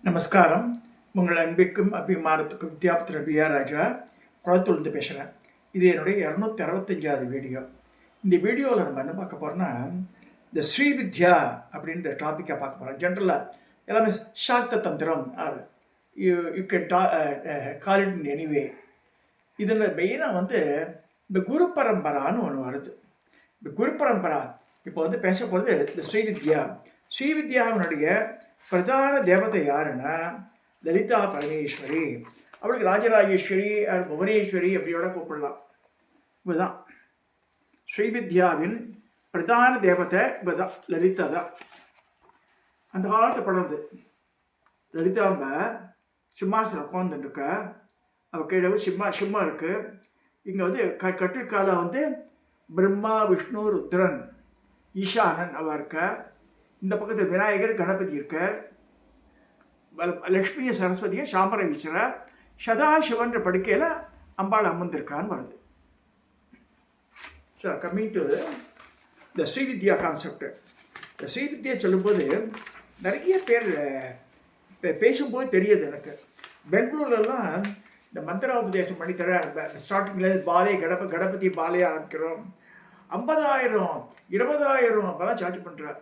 நமஸ்காரம். உங்கள் அன்பிற்கும் அபிமானத்துக்கும் வித்யாபுத்திரன் பிஆர் ராஜா குளத்துலேருந்து பேசுகிறேன். இது என்னுடைய 265வது வீடியோ. இந்த வீடியோவில் நம்ம என்ன பார்க்க போகிறோம்னா, இந்த ஸ்ரீவித்யா அப்படின்ற டாப்பிக்கை பார்க்க போகிறோம். ஜென்ரலாக எல்லாமே சாக்த தந்திரம் are you can call it in anyway. இதில் மெயினாக இந்த குரு பரம்பரான்னு ஒன்று வருது. இந்த குரு பரம்பரா இப்போ பேச போகிறது இந்த ஸ்ரீவித்யா. ஸ்ரீவித்யாவினுடைய பிரதான தேவதை யாருன்னா லலிதா பரமேஸ்வரி. அவளுக்கு ராஜராஜேஸ்வரி புவனேஸ்வரி அப்படியோட கூப்பிடலாம். இதுதான் ஸ்ரீவித்யாவின் பிரதான தேவதை. இப்போதான் லலிதா தான். அந்த காலத்தை படம் லலிதாம்ப சிம்மாசனம் உட்காந்துருக்க. அவள் கீழே சிம்மா இருக்கு. இங்கே கட்டிற்கால பிரம்மா விஷ்ணு ருத்ரன் ஈசானன் அவள் இருக்க. இந்த பக்கத்தில் விநாயகர் கணபதி இருக்கார். லக்ஷ்மியை சரஸ்வதியை சாம்பரை வீசுகிறார். சதாசிவன்ற படுக்கையில் அம்பாள் அமர்ந்திருக்கான்னு வருது. So coming to the Srividya concept. இந்த ஸ்ரீவித்யா சொல்லும்போது நிறைய பேர் பேசும்போது தெரியுது எனக்கு. பெங்களூர்லாம் இந்த மந்திர உபதேசம் பண்ணி தர ஸ்டார்டிங்கில் கணபதி பாலே ஆரம்பிக்கிறோம். 50,000 20,000 அப்போல்லாம் சார்ஜ் பண்ணுறார்.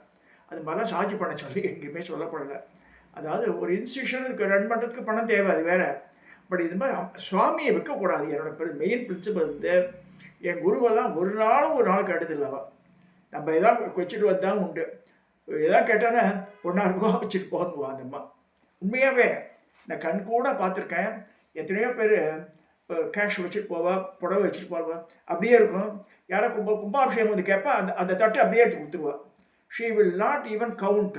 அது மாதிரிலாம் சார்ஜ் பண்ண சொல்லி எங்கேயுமே சொல்லப்படலை. அதாவது ஒரு இன்ஸ்டியூஷனுக்கு ரன் பண்ணுறதுக்கு பணம் தேவை, அது வேறு. பட் இது மாதிரி சுவாமியை விற்கக்கூடாது. என்னோட மெயின் பிரின்சிபல் என் குருவெல்லாம் ஒரு நாளுக்கு அடுதில்லவா. நம்ம எதாவது வச்சுட்டு வந்தாலும் உண்டு. எதாவது கேட்டானே 1,000 ரூபா வச்சுட்டு போகுதுவா அந்தம்மா. உண்மையாகவே நான் கண் கூட பார்த்துருக்கேன். எத்தனையோ பேர் கேஷ் வச்சுட்டு போவா, புடவை வச்சுட்டு போவா, அப்படியே இருக்கும். யாரோ கும்பாபிஷேகம் கேட்பா, அந்த தட்டு அப்படியே எடுத்து கொடுத்துருவா. She will not even count.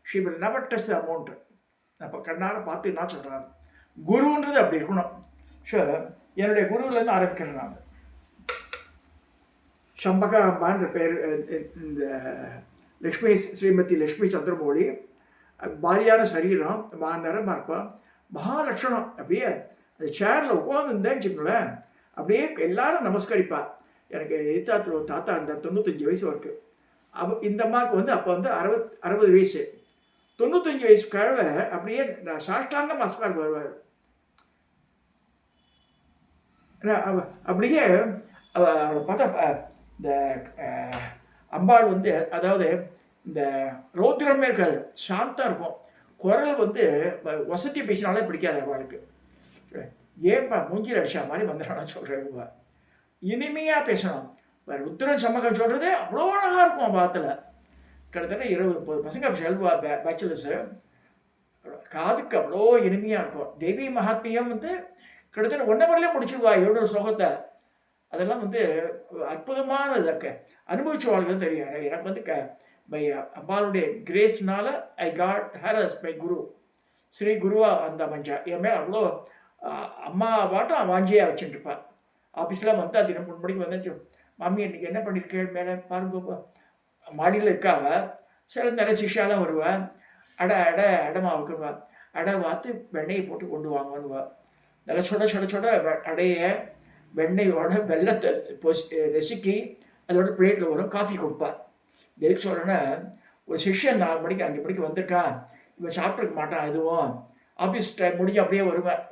She will never touch the amount. அப்போ கண்ணார பார்த்து என்ன சொல்கிறாங்க, குருன்றது அப்படி இருக்கணும். ஸோ என்னுடைய குருவிலேருந்து ஆரம்பிக்கிறேன் நான். சம்பகா அம்பான்ற பேர். இந்த லக்ஷ்மி ஸ்ரீமதி லக்ஷ்மி சந்திரமௌழி. பாரியான சரீரம், நேரமாக இருப்பான். மகாலட்சணம். அப்படியே அந்த சேரில் உட்காந்துருந்தேன்னு வச்சுக்கோங்களேன், அப்படியே எல்லாரும் நமஸ்கரிப்பா. எனக்கு தாத்தா அந்த 95 வயசு இருக்குது. இந்த அம்மாவுக்கு அப்போ 60 வயசு. 95 வயசு கழவை அப்படியே சாஷ்டாங்க நமஸ்காரம் வருவார். அப்படியே அவளை பார்த்தா இந்த அம்பாள் அதாவது இந்த ரௌத்திரமே இருக்காது, சாந்தம் இருக்கும். குரல் வசதி பேசினாலே பிடிக்காது அவளுக்கு. ஏன்பா மூஞ்சில் அடிச்சா மாதிரி வந்துடான்னு சொல்கிறேன். இனிமையாக பேசணும். வேறு உத்திரன் சம்மகம் சொல்கிறது அவ்வளோ அழகாக இருக்கும். பாத்தில் கிட்டத்தட்ட 20-30 பசங்க செல்வா பேச்சுலர்ஸு. காதுக்கு அவ்வளோ இனிமையாக இருக்கும். தேவி மகாத்மியம் கிட்டத்தட்ட 1 ஹவர்லேயே முடிச்சிடுவா 7 ஸ்லோகத்தை. அதெல்லாம் அற்புதமான இதற்கு அனுபவிச்ச வாழ்க்கை தெரியும். எனக்கு பை அம்பாளுடைய கிரேஸ்னால I got her as my guru. Shri குருவா அந்த மஞ்சா என் மேலே அவ்வளோ அம்மா பாட்டும் வாஞ்சியாக வச்சுட்டுருப்பாள். ஆஃபீஸில் தினம் 3 மணிக்கு வந்துச்சு, மாமி இன்றைக்கி என்ன பண்ணியிருக்கேன் மேலே பாருங்க. மாடியில் இருக்காவ. சில நிறைய சிஷாலாம் வருவா. அடமா வைக்குவா. வாத்து வெண்ணெயை போட்டு கொண்டு வாங்குவா. நல்லா சொட அடைய வெண்ணெயோட வெள்ளத்தை ரெசிக்கி அதோட பிளேட்டில் வரும். காஃபி கொடுப்பா. எதுக்கு சொல்கிறேன்னா, ஒரு சிஷ்யன் 4 மணிக்கு 5 மணிக்கு வந்திருக்கான், இவன் சாப்பிட்ருக்க மாட்டான். எதுவும் ஆஃபீஸ் டைம் முடிஞ்சு அப்படியே வருவேன்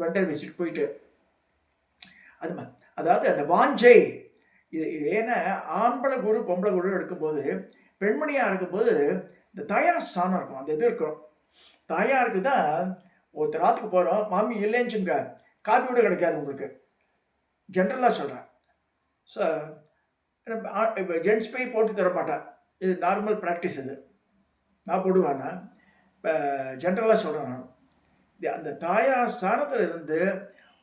வெண்டர் விசிட் போயிட்டு. அதாவது அந்த வாஞ்சை இது ஏன்னா ஆம்பளை குரு பொம்பளை குரு எடுக்கும்போது, பெண்மணியாக இருக்கும்போது இந்த தாயார் ஸ்தானம் இருக்கும். அந்த இது இருக்கும். தாயாருக்கு தான் ஒருத்தர் ராத்துக்கு போகிறோம், மாமி இல்லைன்னு சொல்லுங்க, காப்பி கூட கிடைக்காது உங்களுக்கு. ஜென்ரலாக சொல்கிறேன். ஸோ இப்போ ஜென்ட்ஸ் போய் போட்டு தர மாட்டேன். இது நார்மல் ப்ராக்டிஸ். இது நான் போடுவேன்னா இப்போ ஜென்ரலாக சொல்கிறேன் நான். அந்த தாயார் ஸ்தானத்தில் இருந்து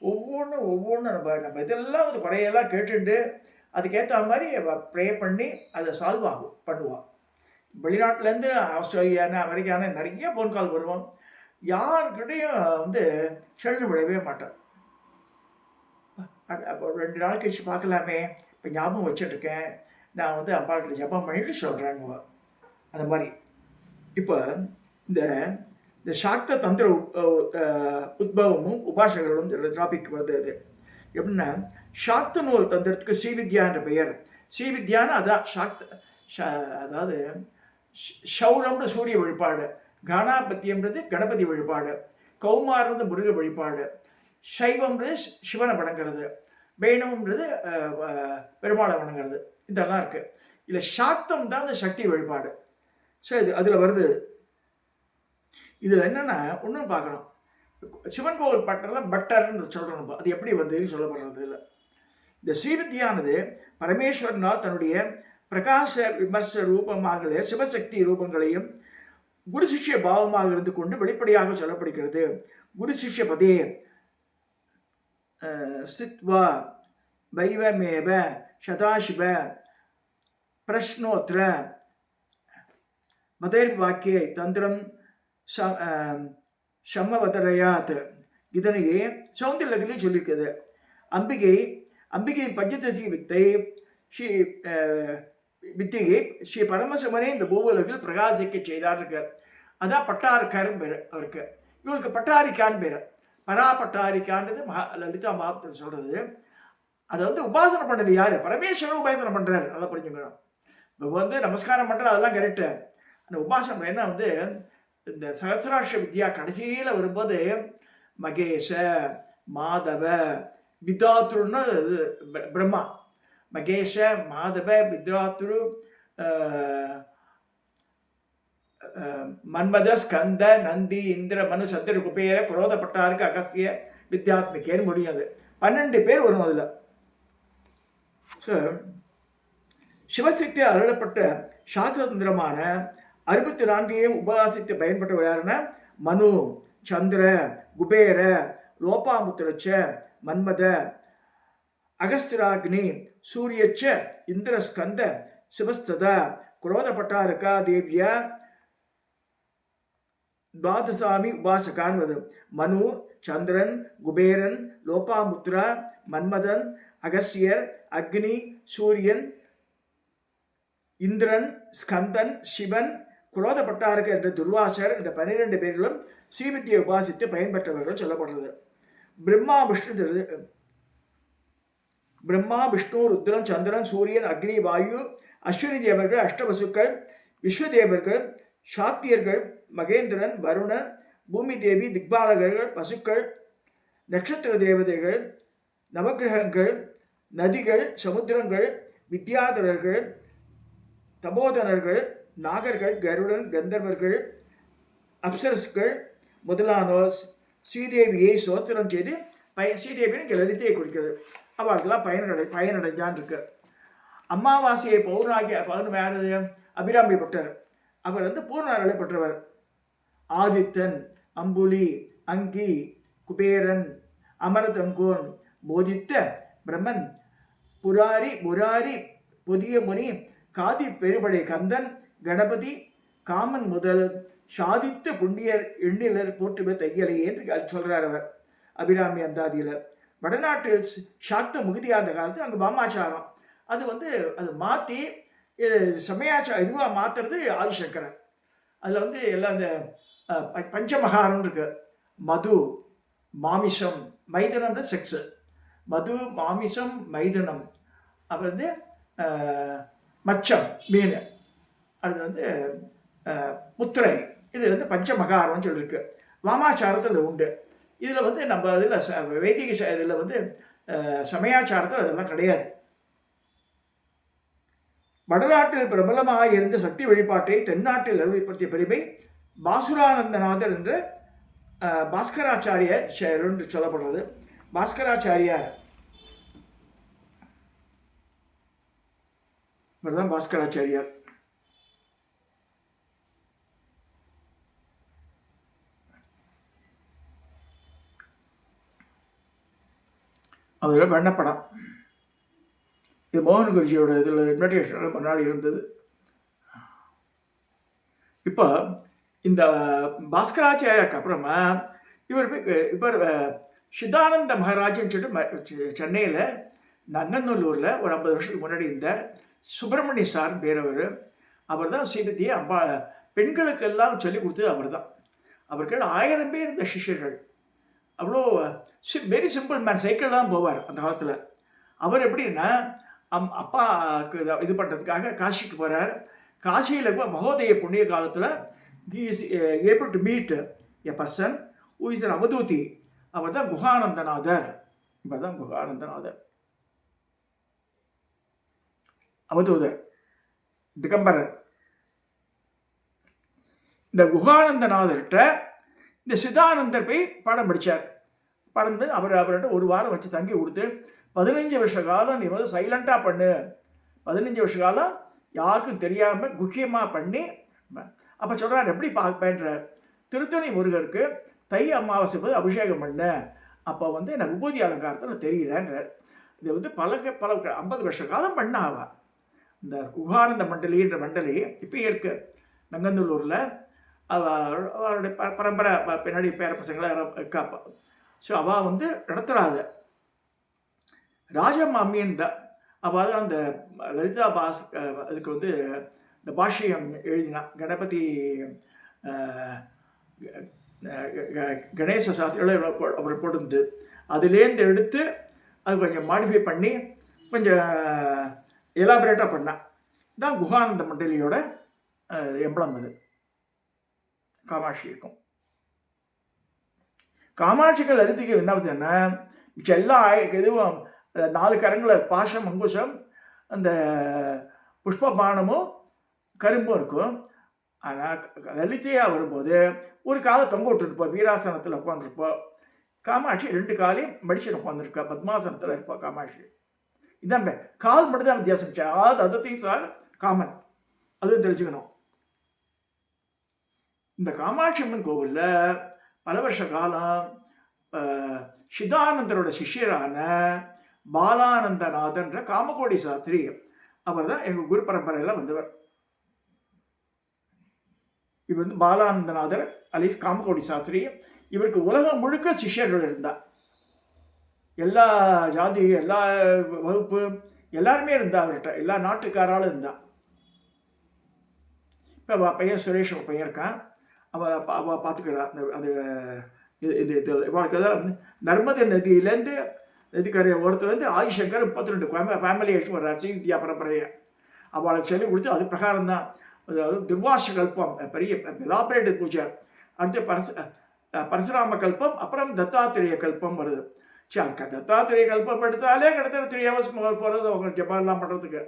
ஒவ்வொன்றும் நம்ம இதெல்லாம் குறையெல்லாம் கேட்டுட்டு அதுக்கேற்ற மாதிரி ப்ரே பண்ணி அதை சால்வ் பண்ணுவாள். வெளிநாட்டிலேருந்து ஆஸ்திரேலியானு அமெரிக்கானு நிறைய ஃபோன் கால் வருவோம். யாருக்கிட்டையும் செல்லுன்னு விடவே மாட்டேன். அப்போ 2 நாள் கழிச்சு பார்க்கலாமே, இப்போ ஞாபகம் வச்சுட்ருக்கேன், நான் அம்பாள்கிட்ட ஜபம் பண்ணிட்டு சொல்கிறேன்னு. அந்த மாதிரி இப்போ இந்த சாக்த தந்திர உத்பவமும் உபாசகர்களும் டாபிக் வருது. அது எப்படின்னா, சாக்த நூல் தந்திரத்துக்கு ஸ்ரீவித்யா என்ற பெயர். ஸ்ரீவித்யான்னு அதான் சாக்த, அதாவது ஷௌரம்னு சூரிய வழிபாடு. கானாபத்தியம்ன்றது கணபதி வழிபாடு, கௌமாரன்றது முருக வழிபாடு, சைவம்ன்றது சிவனை வணங்குறது, வைணவம்ன்றது பெருமாளை வணங்குறது, இதெல்லாம் இருக்குது. இல்லை சாக்தம் தான் அந்த சக்தி வழிபாடு. ஸோ இது அதில் வருது. இதில் என்னென்னா ஒன்றும் பார்க்கணும், சிவன் கோவில் பட்டரில் பட்டர்ன்னு சொல்கிறோம். அது எப்படி வந்து சொல்லப்படுறது இல்லை. இந்த ஸ்ரீவித்யானது பரமேஸ்வரனால் தன்னுடைய பிரகாச விமர்ச ரூபமாக சிவசக்தி ரூபங்களையும் குரு சிஷ்ய பாவமாக இருந்து கொண்டு வெளிப்படையாக சொல்லப்படுகிறது. குரு சிஷ்ய பதே சித்வா வைவமேவ சதாசிவ பிரஷ்னோத்ர மதேர் வாக்கிய தந்திரம் சம்மவதரையாத் இதனையே சௌந்தர்யத்திலே சொல்லியிருக்கிறது. அம்பிகை பஞ்சதசி வித்தை வித்தியை ஸ்ரீ பரமசிவனே இந்த பூவுலகில் பிரகாசிக்க செய்தார் இருக்கு. அதான் பட்டாரிக்காரன் பேர் அவருக்கு. இவளுக்கு பட்டாரிக்கான் பேர். பரா பட்டாரிக்கான்றது லலிதா மகாத்மர் சொல்றது. அதை வந்து உபாசனை பண்ணது யாரு? பரமேஸ்வரன் உபாசனை பண்றாரு. நல்லா புரிஞ்சுக்கணும். இப்போ வந்து நமஸ்காரம் பண்ற அதெல்லாம் கரெக்டு. அந்த உபாசனை என்ன வந்து இந்த சகசிராட்ச வித்யா கடைசியில் வரும்போது மகேஷ மாதவ வித்யாத்ருன்னு பிரம்மா, மகேஷ மாதவ வித்யாத்ரு மன்மத ஸ்கந்த நந்தி இந்திர மனு சந்திர குபேர குரோதப்பட்டாருக்கு அகசிய வித்யாத்மிகேன்னு முடியாது. 12 பேர் வரும் அதில். ஸோ சிவசக்தி அருளப்பட்ட சாஸ்திரதந்திரமான 64 உபவாசித்து பயன்பட்ட யாருன்னா மனு, சந்திர, குபேர, லோபாமுத்திரச்ச, மன்மத, அகஸ்திராக்னி, சூரியச்ச, இந்திரஸ்கந்த, சிவஸ்தத, குரோதப்பட்டாரகா தேவியா துவாதசாமி உபாசகான் வது. மனு, சந்திரன், குபேரன், லோபாமுத்ரா, மன்மதன், அகஸ்தியர், அக்னி, சூரியன், இந்திரன், ஸ்கந்தன், சிவன், குரோதப்பட்டாரக என்ற துர்வாசர் என்ற 12 பேர்களும் ஸ்ரீவித்தியை உபாசித்து பயன்பெற்றவர்கள் சொல்லப்படுறது. பிரம்மா விஷ்ணு ருத்ரன் சந்திரன் சூரியன் அக்னி வாயு அஸ்வினி தேவர்கள் அஷ்டவசுக்கள் விஸ்வதேவர்கள் சாத்தியர்கள் மகேந்திரன் வருணன் பூமி தேவி திக்பாலகர்கள் பசுக்கள் நட்சத்திர தேவதைகள் நவகிரகங்கள் நதிகள் சமுத்திரங்கள் வித்யாதரர்கள் தபோதனர்கள் நாகர்கள் கருடன் கந்தர்வர்கள் அப்சரஸ்கள் முதலானோர் ஸ்ரீதேவியை சோத்திரம் செய்து ஸ்ரீதேவியின் இங்கே லலிதையை குறிக்கிறது. அவர்களுக்கெல்லாம் பயனடைஞ்சான் இருக்கு. அமாவாசையை பௌர்ணமி அபிராமி பட்டர். அவர் வந்து பூர்ணாரலை பெற்றவர். ஆதித்தன், அம்புலி, அங்கி, குபேரன், அமரதங்கோன், போதித்த பிரம்மன், புராரி புதிய முனி, காதி பெருபடை கந்தன், கணபதி, காமன் முதல் சாதித்த புண்ணியர் எண்ணிலர் போற்றுவ தையலை என்று சொல்றார் அவர் அபிராமி அந்தாதியில். வடநாட்டில் சாக்த முகுதியா அந்த காலத்து அங்கே பாமாச்சாரம் அது வந்து அது மாற்றி சமயாச்சாரம் இதுவாக மாற்றுறது ஆதிசங்கரன். அதில் வந்து எல்லாம் இந்த பஞ்சமகாரம் இருக்கு. மது, மாமிசம், மைதனம் செக்ஸு. மது, மாமிசம், மைதனம். அப்புறம் வந்து மச்சம் மீன். அது வந்து முத்திரை. இது வந்து பஞ்சமகாரம்னு சொல்லியிருக்கு. வாமாச்சாரத்தில் உண்டு. இதில் வந்து நம்ம இதில் வைதிக இதில் வந்து சமயாச்சாரத்தில் அதெல்லாம் கிடையாது. வடநாட்டில் பிரபலமாக இருந்த சக்தி வழிபாட்டை தென்னாட்டில் அறிமுகப்படுத்திய பெருமை பாசுரானந்தநாதர் என்ற பாஸ்கராச்சாரியர் என்று சொல்லப்படுறது. பாஸ்கராச்சாரியார் இவர்தான் பாஸ்கராச்சாரியார். அதில் வண்ணப்படம். இது மோகன் குருஜியோட இதில் இன்விடேஷன் முன்னாடி இருந்தது. இப்போ இந்த பாஸ்கராச்சாரியாக்கு அப்புறமா இவர் சிதானந்த மகாராஜன்னு சொல்லிட்டு சென்னையில் நங்கநல்லூரில் ஒரு 50 வருஷத்துக்கு முன்னாடி இருந்தார். சுப்பிரமணிய சார் பேர் அவர் தான் ஸ்ரீவித்தியை பெண்களுக்கெல்லாம் சொல்லிக் கொடுத்தது அவர் தான். அவர்கள் 1000 பேர் இருந்த சிஷ்யர்கள். அவ்வளோ வெரி சிம்பிள் மேன். சைக்கிள் தான் போவார் அந்த காலத்தில். அவர் எப்படின்னா அப்பாவுக்கு இது பண்ணுறதுக்காக காசிக்கு போகிறார். காசியில் மகோதய புண்ணிய காலத்தில் he is able to meet a person who is an அவதூதி. அவர் தான் குஹானந்தநாதர். இவர் தான் குஹானந்தநாதர், அவதூதர், திகம்பரர். இந்த குஹானந்தநாதர்கிட்ட இந்த சிதானந்தர் போய் பாடம் படித்தார். பாடம் அவர்கிட்ட ஒரு வாரம் வச்சு தங்கி கொடுத்து 15 வருஷ காலம் நீ வந்து சைலண்டாக பண்ணு, 15 வருஷ காலம் யாருக்கும் தெரியாமல் குக்கியமாக பண்ணி. அப்போ சொல்கிறார், எப்படி பார்ப்பேன்ற, திருத்தணி முருகருக்கு தை அமாவாசை போது அபிஷேகம் பண்ண, அப்போ வந்து எனக்கு விபூதி அலங்காரத்தில் தெரியலன்றார். இது வந்து பல 50 வருஷ காலம் பண்ண ஆவா. இந்த குஹானந்த மண்டலின்ற மண்டலி இப்போ இருக்கு நங்கநல்லூரில். அவருடைய பரம்பரை பின்னாடி பேர பசங்களாம் இருக்கா. ஸோ அவள் வந்து நடத்துகிறாத ராஜமாமியன் தான். அவள் அந்த லலிதா பாஸ் அதுக்கு வந்து இந்த பாஷ்யம் எழுதினா. கணபதி கணேச சாஸ்திரிகளை அவர் போட்டு அதுலேருந்து எடுத்து அது கொஞ்சம் மாடிஃபை பண்ணி கொஞ்சம் எலாபரேட்டாக பண்ணான். தான் குஹானந்த மண்டலியோட எம்பளம். அது காமாட்சி இருக்கும். காமாட்சிகள் லலிதைக்கு என்ன பார்த்தீங்கன்னா மிச்சம் எல்லா எதுவும் 4 கரங்களை பாசம் அங்குசம் அந்த புஷ்ப பானமும் கரும்பும் இருக்கும். ஆனால் லலிதையாக வரும்போது ஒரு காலை தொங்க விட்டுருப்போம், வீராசனத்தில் உட்காந்துருப்போம். காமாட்சி 2 காலையும் மடிச்சு உட்காந்துருக்கா, பத்மாசனத்தில் இருப்போம் காமாட்சி. இதான் கால் மட்டும் தான் வித்தியாசம். All other things are common, அதுவும் தெரிஞ்சுக்கணும். இந்த காமாட்சி அம்மன் கோவிலில் பல வருஷ காலம் சிதானந்தரோட சிஷ்யரான பாலானந்தநாதன்ற காமகோடி சாஸ்திரி அவர் தான் எங்கள் குரு பரம்பரையில் வந்தவர். இவர் வந்து பாலானந்தநாதர் அலிஸ் காமகோடி சாஸ்திரி. இவருக்கு உலகம் முழுக்க சிஷ்யர்கள் இருந்தார். எல்லா ஜாதி, எல்லா வகுப்பு எல்லாருமே இருந்தா அவர்கிட்ட. எல்லா நாட்டுக்காராலும் இருந்தா. இப்போ பையன் சுரேஷ் பையன் இருக்கான். அவள் பார்த்துக்கிறா. அது இது இவளுக்கு தான் நர்மதை நதியிலேருந்து நதிக்கரை ஓரத்துலேருந்து ஆதிசங்கர் 32 ஃபேமிலி ஆகிட்டு வர்றார் ஸ்ரீவித்யா பரம்பரையை. அவளுக்கு சொல்லி கொடுத்து அது பிரகாரம் தான். அதாவது துர்வாச கல்பம் பெரிய எலாபரேட்டட் பூஜை. அடுத்து பரசுராம கல்பம், அப்புறம் தத்தாத்திரேய கல்பம் வருது. சரி, அதுக்கு தத்தாத்திரேய கல்பம் எடுத்தாலே கிட்டத்தட்ட 3 hours போகிறது அவங்க ஜபாலாம் பண்ணுறதுக்கு.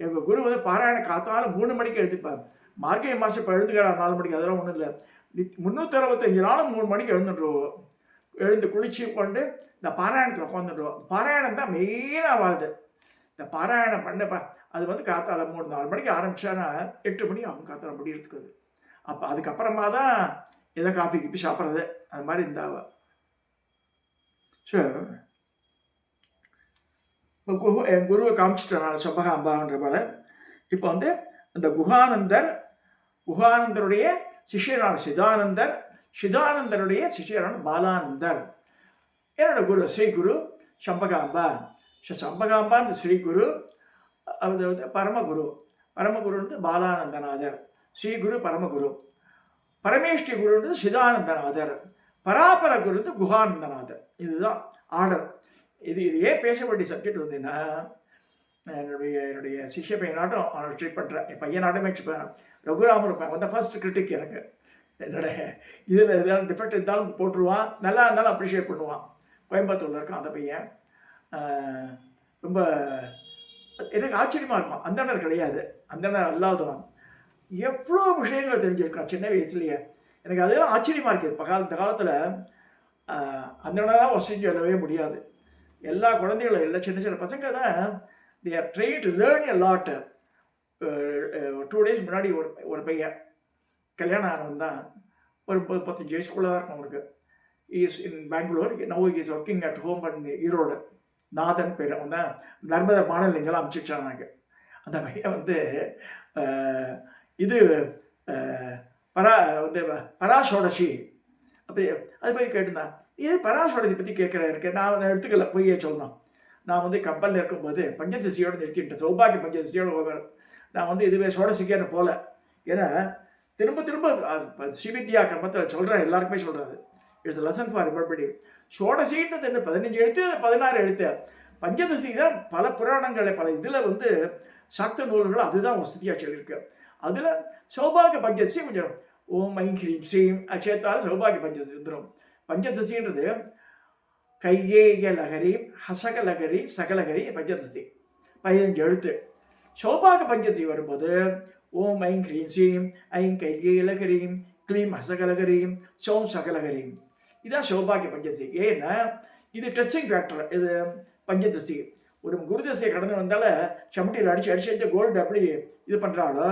எங்கள் குரு வந்து பாராயண காத்தாலும் 3 மணிக்கு எழுதிப்பார். மார்கழி மாதம் இப்போ எழுதுக்கிறார் 4 மணிக்கு, அதெல்லாம் ஒன்றும் இல்லை. 365 நாளும் 3 மணிக்கு எழுந்துட்டுருவோம். எழுந்து குளிச்சு கொண்டு இந்த பாராயணத்தில் உட்காந்துட்டுருவோம். பாராயணம் தான் மெயினாக வாழ்து. இந்த பாராயணம் பண்ண அது வந்து காத்தால 3-4 மணிக்கு ஆரம்பிச்சானா 8 மணி ஆகும் காத்தால முடியறதுக்கு. அது அப்போ அதுக்கப்புறமா தான் எதை காஃபி கிப்பி சாப்பிட்றது அது மாதிரி இருந்தாவ. ஸோ இப்போ என் குருவை காமிச்சிட்டேன் நான் சம்பகாம்பான்ற போல. இப்போ வந்து இந்த குஹானந்தருடைய சிஷ்யரான சிதானந்தர், சிதானந்தருடைய சிஷ்யரான பாலானந்தர். என்னோட குரு ஸ்ரீ குரு சம்பகாம்பா. சம்பகாம்பா இந்த ஸ்ரீ குரு, அது வந்து பரமகுரு. பரமகுரு வந்து பாலானந்தநாதர், ஸ்ரீ குரு பரமகுரு. பரமேஷ்டி குருன்றது சிதானந்தநாதர், பராபர குரு வந்து குஹானந்தநாதர். இதுதான் ஆர்டர். இது ஏன் பேச வேண்டிய சப்ஜெக்ட் வந்தீங்கன்னா, என்னுடைய சிஷ்ய பையனாட்டம் அவனை ட்ரீட் பண்ணுறேன். என் பையனாட்டமே வச்சுப்பேன். ரகுராமன் இருப்பேன் வந்து ஃபர்ஸ்ட் கிரிட்டிக். எனக்கு என்னுடைய இதில் எதாவது டிஃபெக்ட் இருந்தாலும் போட்டுருவான், நல்லா இருந்தாலும் அப்ரிஷியேட் பண்ணுவான். கோயம்புத்தூரில் இருக்கான் அந்த பையன். ரொம்ப எனக்கு ஆச்சரியமாக இருக்கும். அந்தனர் கிடையாது, அந்தனர் அல்லாதவன். எவ்வளோ விஷயங்கள் தெரிஞ்சிருக்கான் சின்ன வயசுலேயே. எனக்கு அதெல்லாம் ஆச்சரியமாக இருக்குது. இந்த காலத்தில் அந்தனர் தான் வசதி சொல்லவே முடியாது. எல்லா குழந்தைகளும் எல்லா சின்ன சின்ன பசங்க தான் they are trained to learn a lot. 2 days முன்னாடி ஒரு பையன் கல்யாணம் ஆனவன் தான். ஒரு 15 வயசுக்குள்ளே தான் இருக்கும் அவனுக்கு. Is in Bangalore. Now is working at home and Erode. Nathan பேர். அவன் தான் நர்மதா மாடலிங்கெல்லாம் அனுப்பிச்சிச்சானாங்க. அந்த பையன் வந்து இது பராசோடசி அப்படி அது போய் கேட்டுருந்தான். இது பராசோடசி பற்றி கேட்குறேன். நான் எடுத்துக்கல, பொய்யே சொல்லணும். நான் வந்து கப்பலில் இருக்கும்போது பஞ்சதசியோடு நிறுத்திட்டேன். சௌபாகிய பஞ்சதசியோடு நான் வந்து இதுவே சோடசிக்கேன்னு போகல. ஏன்னா திரும்ப திரும்ப ஸ்ரீவித்யா கர்மத்தில் சொல்கிறேன், எல்லாருக்குமே சொல்கிறாரு. It's lesson for everybody. சோடசின்றது என்ன 15 எழுத்து 16 எழுத்து. பஞ்சதசி தான் பல புராணங்களில் பல இதில் வந்து சாக்த நூல்கள் அதுதான் வசதியாக சொல்லியிருக்கு. அதில் சௌபாகிய பஞ்சதசி கொஞ்சம் ஓம் ஐம் ஹ்ரீம் ஸ்ரீம் சேர்த்தாலும் சௌபாகிய பஞ்சதசி வந்துடும். பஞ்சதசின்றது கையேய லகரி, ஹசக லகரி, சகலகரி பஞ்சதசி 15 எழுத்து. சௌபாகிய பஞ்சதசி வரும்போது ஓம் ஐம் ஹ்ரீம் ஸ்ரீம் ஐம் கையே லகரீம் க்ளீம் ஹசகலகரீம் சோம் சகலகரீம். இதுதான் சௌபாகிய பஞ்சதசி. ஏன்னா இது டெஸ்டிங் ஃபேக்டர். இது பஞ்சதசி ஒரு குருதசையை கடந்து வந்தால சமட்டியில் அடிச்சு கோல்டு அப்படி இது பண்ணுறாளோ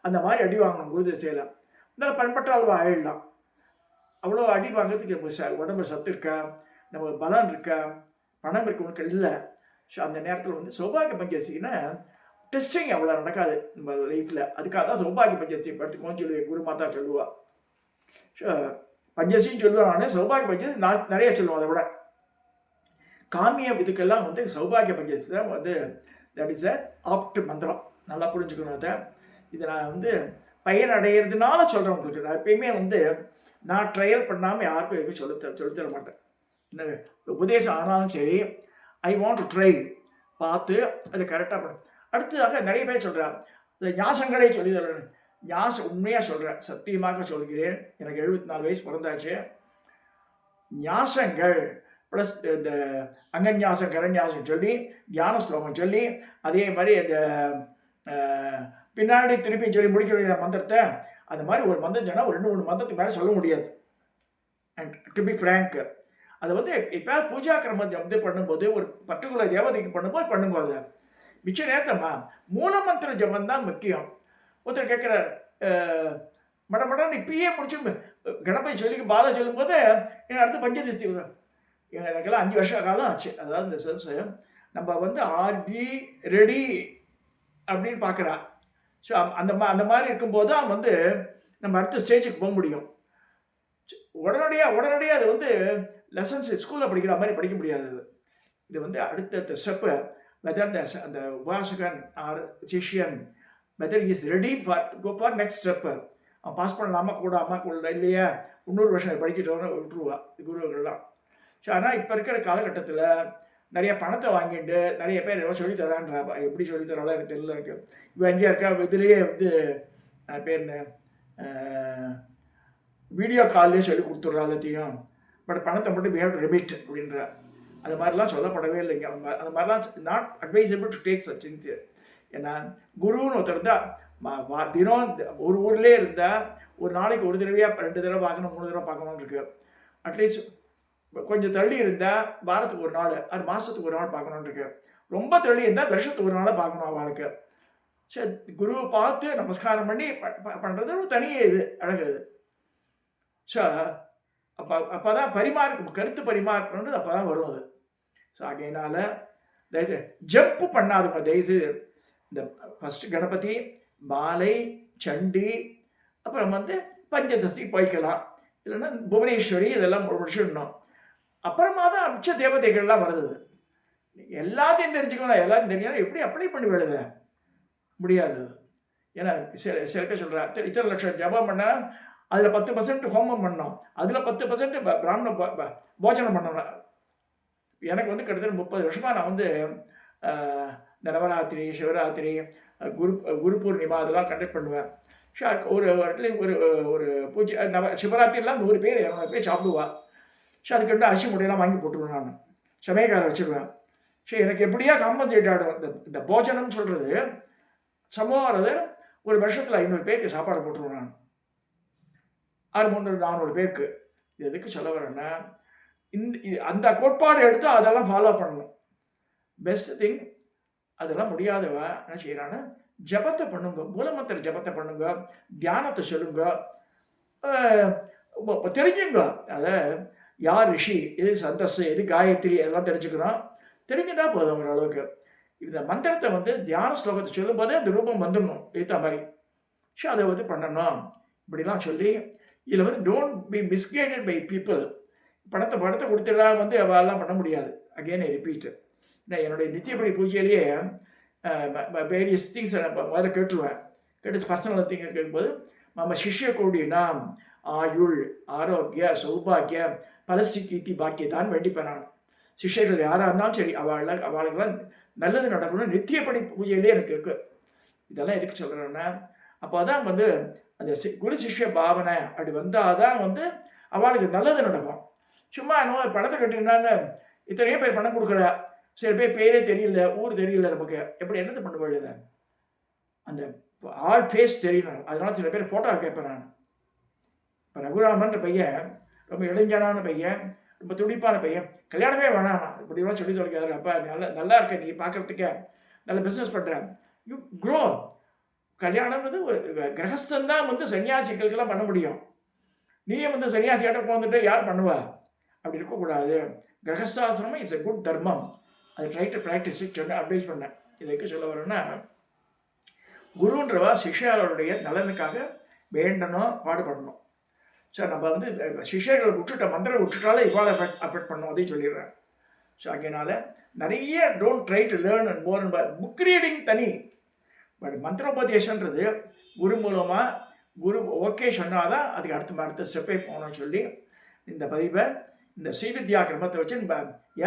அந்த மாதிரி அடி வாங்கணும் குருதசையில். இருந்தாலும் பண்பட்ட அளவு ஆயிடலாம். அவ்வளோ அடி வாங்கிறதுக்கு உடம்பு சத்து இருக்கா, நம்ம பலம் இருக்கா, பணம் இருக்கவனுக்கு இல்லை. ஸோ அந்த நேரத்தில் வந்து சௌபாகிய பஞ்சதசின்னா டெஸ்டிங் அவ்வளோ நடக்காது நம்ம லைஃப்பில். அதுக்காக தான் சௌபாகிய பஞ்சதசி படுத்துக்கோன்னு சொல்லுவேன். குரு மாதா சொல்லுவா. ஸோ பஞ்சதசின்னு சொல்லுவேன் நான். சௌபாகிய பஞ்சதசி நான் நிறைய சொல்லுவேன். அதை விட காமியம் இதுக்கெல்லாம் வந்து சௌபாகிய பஞ்சதசி தான் வந்து தட் இஸ் ஆப்ட் மந்திரம். நல்லா புரிஞ்சுக்கணும். அதை இதை நான் வந்து பயன் அடையிறதுனால சொல்கிறேன் உங்களுக்கு. நான் எப்பயுமே வந்து நான் ட்ரையல் பண்ணாமல் யாருக்கும் எதுவும் சொல்லித்தர மாட்டேன். இந்த உபதேசம் ஆனாலும் சரி, ஐ வாண்ட் டு ட்ரை, பார்த்து அதை கரெக்டாக பண்ண. அடுத்ததாக நிறைய பேர் சொல்கிறேன் இந்த ஞாசங்களே சொல்லி தரேன். ஞாசம் உண்மையாக சொல்கிறேன், சத்தியமாக சொல்கிறேன். எனக்கு 74 வயசு பிறந்தாச்சு. ஞாசங்கள் ப்ளஸ் இந்த அங்கன்யாசம் கரன்யாசம் சொல்லி தியான ஸ்லோகம் சொல்லி அதே மாதிரி இந்த பின்னாடி திருப்பி சொல்லி முடிக்கிற மந்திரத்தை அந்த மாதிரி ஒரு மந்திரம் சொன்னால் ஒரு 2-3 மந்திரத்துக்கு மேலே சொல்ல முடியாது. அண்ட் டு பி ஃப்ரேங்க், அதை வந்து இப்போ பூஜா கிரமத்தை வந்து பண்ணும்போது ஒரு பர்டிகுலர் தேவதைக்கு பண்ணும்போது பண்ணுங்க. அதை மிச்ச நேரத்தம்மா மூலமந்திர ஜபம் தான் முக்கியம். ஒருத்தர் கேட்குறாரு மடமடன்னு இப்பயே முடிச்சு கணபதி சொல்லி பாலா சொல்லும்போது எனக்கு அடுத்து பஞ்சதசி எனக்கெல்லாம் 5 வருஷ காலம் ஆச்சு. அதாவது இந்த சென்ஸு நம்ம வந்து ஆர்பி ரெடி அப்படின்னு பார்க்குறா. ஸோ அந்த மாதிரி இருக்கும்போது தான் வந்து நம்ம அடுத்த ஸ்டேஜுக்கு போக முடியும். உடனடியாக அது வந்து லெசன்ஸ் ஸ்கூலில் படிக்கிற மாதிரி படிக்க முடியாது. இது வந்து அடுத்த ஸ்டெப்பு வெதர் அந்த உபாசகன் ஆர் சிஷியன் whether is ready for next step. அவன் பாஸ் பண்ணலாமா கூட இல்லையா இன்னொரு வருஷம் படிக்கிட்டோன்னு விட்டுருவா குருவர்கள்லாம். ஸோ ஆனால் இப்போ இருக்கிற காலகட்டத்தில் நிறைய பணத்தை வாங்கிட்டு நிறைய பேர் ஏதோ சொல்லித்தரான்றா. எப்படி சொல்லித்தராலும் எனக்கு தெரியல. இருக்கு இப்போ எங்கேயா இருக்கா இதுலேயே வந்து பேர் வீடியோ கால்லேயே சொல்லி கொடுத்துட்றா எல்லாத்தையும். பட் பணத்தை மட்டும் we have to remit அப்படின்ற அது மாதிரிலாம் சொல்லப்படவே இல்லைங்க. அந்த மாதிரிலாம் not advisable to take such things. ஏன்னா குருன்னு ஒருத்தர் இருந்தால் தினம் ஒரு ஊர்லேயே இருந்தால் ஒரு நாளைக்கு ஒரு தடவையாக 2 தடவை பார்க்கணும் 3 தடவை பார்க்கணுன்னு இருக்கு. அட்லீஸ்ட் கொஞ்சம் தள்ளி இருந்தால் வாரத்துக்கு ஒரு நாள், அது மாதத்துக்கு ஒரு நாள் பார்க்கணுன்னு இருக்கு. ரொம்ப தள்ளி இருந்தால் வருஷத்துக்கு ஒரு நாள் பார்க்கணும் அவளுக்கு. சரி, குருவை பார்த்து நமஸ்காரம் பண்ணி பண்ணுறது ஒரு தனியே இது அழகு அது. ஸோ அப்போ தான் கருத்து பரிமாறணுன்றது அப்போ தான் வரும் அது. ஸோ அதனால் தயவுசெய்து ஜப்பு பண்ணாதுங்க. தயவுசெய்து இந்த ஃபஸ்ட்டு கணபதி, மாலை, சண்டி, அப்புறம் வந்து பஞ்சதசி போய்க்கலாம். இல்லைன்னா புவனேஸ்வரி இதெல்லாம் முடிச்சிடணும். அப்புறமா தான் மிச்ச தேவதைகள்லாம் வருது. எல்லாத்தையும் தெரிஞ்சுக்கணும். எல்லாத்தையும் தெரிஞ்சுக்கணும். எப்படி அப்ளை பண்ணி விழுத முடியாது. ஏன்னா சில பேர் சொல்கிறா இத்தனை லட்சம் ஜபம் பண்ணால் அதில் 10% ஹோமம் பண்ணோம், அதில் 10% பிராமண போஜனம் பண்ணணும். எனக்கு வந்து கிட்டத்தட்ட 30 வருஷமாக நான் வந்து இந்த நவராத்திரி, சிவராத்திரி, குரு பூர்ணிமா அதெல்லாம் கண்டக்ட் பண்ணுவேன். ஒரு அட்லீஸ்ட் ஒரு பூஜை சிவராத்திரிலாம் 100 பேர் 200 பேர் சாப்பிடுவா. ஸோ அதுக்கு அரிசி முட்டையெல்லாம் வாங்கி போட்டுருவேன். நான் சமயக்காரை வச்சுருவேன். ஸோ எனக்கு எப்படியா காம்பன்சேட் ஆகிடும். இந்த போஜனம்னு சொல்கிறது சமூகறது ஒரு வருஷத்தில் 500 பேருக்கு சாப்பாடு போட்டுருவேன் நான். 300-400 பேருக்கு. இது எதுக்கு சொல்ல வரேன்னா அந்த கோட்பாடு எடுத்து அதெல்லாம் ஃபாலோ பண்ணணும். Best thing. அதெல்லாம் முடியாதவ என்ன செய்யறான்னு ஜபத்தை பண்ணுங்க, மூலமந்திர ஜபத்தை பண்ணுங்க, தியானத்தை சொல்லுங்க, தெரிஞ்சுங்க. அதை யார் ரிஷி, எது சந்தஸ், எது காயத்ரி அதெல்லாம் தெரிஞ்சுக்கணும். தெரிஞ்சுட்டா போதும் ஓரளவுக்கு. இந்த மந்திரத்தை வந்து தியான ஸ்லோகத்தை சொல்லும்போது அந்த ரூபம் வந்துடணும் ஏற்ற மாதிரி. ஸோ அதை வந்து பண்ணணும் இப்படிலாம் சொல்லி இதில் வந்து don't be misguided by people. படத்தை கொடுத்துடா வந்து அவெல்லாம் பண்ண முடியாது. Again I repeat. நான் என்னுடைய நித்தியப்படி பூஜையிலேயே வேரியஸ் திங்ஸ் முதல்ல கேட்டுருவேன். கேட்டு பர்சனல் திங்க கேட்கும்போது நம்ம சிஷ்ய கோடினாம் ஆயுள் ஆரோக்கிய சௌபாகிய பலசி கீர்த்தி பாக்கியத்தான் வேண்டிப்பேன் நான். சிஷ்யர்கள் யாராக இருந்தாலும் சரி அவளுக்கெல்லாம் நல்லது நடக்கணும்னு நித்தியப்படி பூஜையிலே எனக்கு இருக்குது. இதெல்லாம் எதுக்கு சொல்கிறேன்னா அப்போ தான் வந்து அந்த குரு சிஷ்ய பாவனை அப்படி வந்தால் தான் வந்து அவளுக்கு நல்லது நடக்கும். சும்மா நம்ம பணத்தை கட்டினான்னு இத்தனையோ பேர் பணம் கொடுக்குற, சில பேர் பேரே தெரியல, ஊர் தெரியல, நமக்கு எப்படி என்னது பண்ண வேண்டியது? அந்த ஆள் ஃபேஸ் தெரியணும். அதனால சில பேர் ஃபோட்டோ கேட்பேன் நான். இப்போ ரகுராமன்ற பையன் ரொம்ப இளைஞனான பையன், ரொம்ப துடிப்பான பையன், கல்யாணமே வேணாம் இப்படிலாம் சொல்லி தொலைக்காது. அப்பா நல்லா இருக்க, நீ பார்க்குறதுக்கே நல்ல பிஸ்னஸ் பண்ணுற, யூ க்ரோ. கல்யாணம்ன்றது கிரகஸ்தன் தான் வந்து சன்னியாசிகளுக்கெல்லாம் பண்ண முடியும். நீயும் வந்து சன்னியாசியாட்ட உட்காந்துட்டு யார் பண்ணுவா? அப்படி இருக்கக்கூடாது. கிரகஸ்தாசிரமம் இஸ் எ குட் தர்மம், அதை ட்ரை டு ப்ராக்டிஸ் சொன்ன அட்வைஸ் பண்ணேன். இதுக்கு சொல்ல வரேன்னா, குருன்றவா சிஷ்யர்களுடைய நலனுக்காக வேண்டணும், பாடுபடணும். ஸோ நம்ம வந்து சிஷ்யர்களை விட்டுட்ட மந்திரம் விட்டுட்டாலே இவாளை அஃபெக்ட் பண்ணணும், அதையும் சொல்லிடுறேன். ஸோ அதனால் நிறைய don't try to learn and more and book reading தனி, பட் மந்திரோபதேசன்றது குரு மூலமாக குரு ஓகே சொன்னால் தான் அதுக்கு அடுத்த ஸ்டெப்பே போகணும்னு சொல்லி இந்த பதிவை இந்த ஸ்ரீவித்யா கிரமத்தை வச்சு நம்ம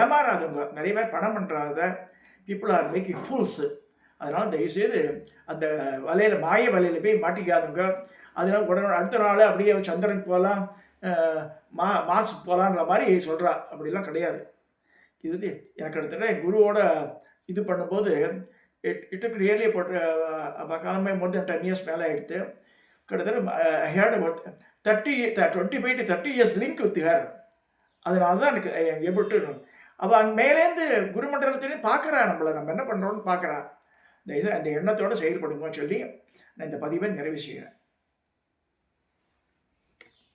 ஏமாறாதவங்க, நிறைய பேர் பணம் பண்ணுறாத பீப்புள் ஆர் மேக்கிங் ஃபூல்ஸு. அதனால் தயவுசெய்து அந்த வலையில் மாய வலையில் போய் மாட்டிக்காதுங்க. அதனால் உடனே அடுத்த நாள் அப்படியே சந்திரனுக்கு போகலாம், மார்ஸுக்கு போகலான்ற மாதிரி சொல்கிறா. அப்படிலாம் கிடையாது. இது எனக்கு கிட்டத்தட்ட என் குருவோட இது பண்ணும்போது இட்டுக்கு ரியலி போட்டு காலமே மோர் தென் 10 years மேலே ஆகிடுது. கிட்டத்தட்ட I had about 25 to 30 years link with her. அதனால தான் எனக்கு ஏபிள் டு அவள் அங்கே மேலேருந்து குருமண்டலத்திலேருந்து பார்க்குறா, நம்மளை நம்ம என்ன பண்ணுறோன்னு பார்க்குறா. இந்த எண்ணத்தோடு செயல்படுங்கன்னு சொல்லி நான் இந்த பதிவை நிறைவு செய்கிறேன்.